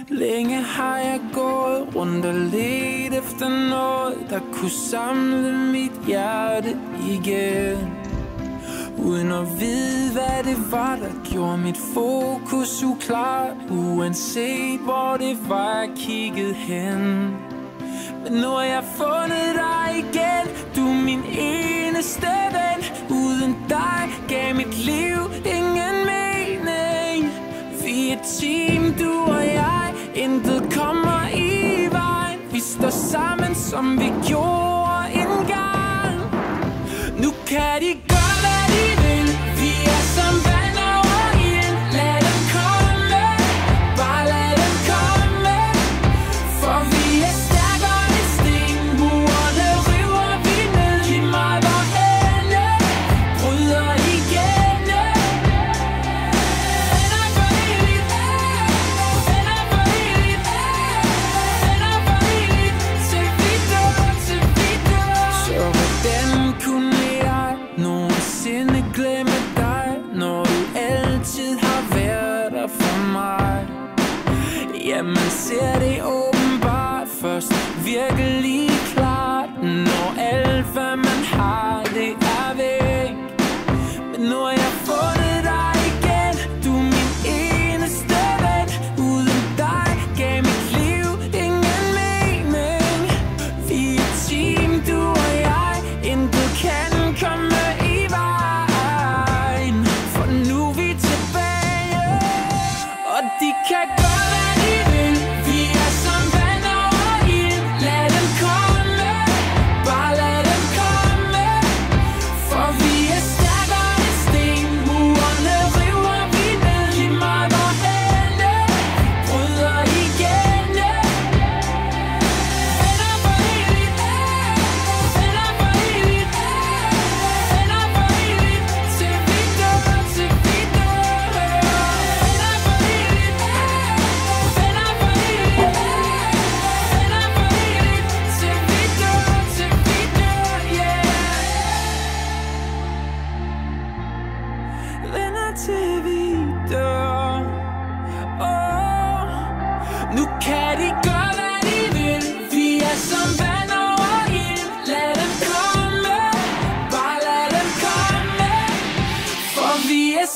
Længe har jeg gået rundt og let efter noget, der kunne samle mit hjerte igen. Uden at vide, hvad det var, der gjorde mit fokus uklart. Uanset hvor det var, jeg kiggede hen. Men nu har jeg fundet dig igen. Du er min eneste ven. Uden dig gav mit liv ingen mening. Vi er team, du og jeg. Intet kommer i vejen. Vi står sammen, som vi gjorde engang. Nu kan de gøre, hvad de vil. Vi er som vand over ild. Lad dem komme, bare lad dem komme. For vi er stærkere end sten. Murene river vi ned. Lige meget hvorhenne, bryder igennem. Venner for evigt, venner for evigt, venner for evigt. Til vi dør, til vi dør. Så hvordan kunne jeg nogensinde glemme dig, når du altid har været der for mig? Ja, man ser det åbenbart først virkelig klart, når alt hvad man har, det er væk. Men nu har jeg fundet dig igen. Du er min eneste ven. Uden dig gav mit liv ingen mening. Vi er team, du og jeg. Intet kan komme i vejen. For nu er vi tilbage. Og de kan gøre, hvad de vil. Vi er som vand over ild. Lad dem komme, bare lad dem komme. For vi er stærkere end sten. Murene river vi ned. Lige meget hvorhenne, bryder igennem. Venner for evigt, venner for evigt, venner for evigt. Til vi dør, til vi dør. Venner for evigt, venner for evigt, venner for evigt. Til vi dør, yeah. Venner til vi dør. Nu kan de gøre, hvad de vil. Vi er som vand over ild. Lad dem komme, bare lad dem komme. For vi er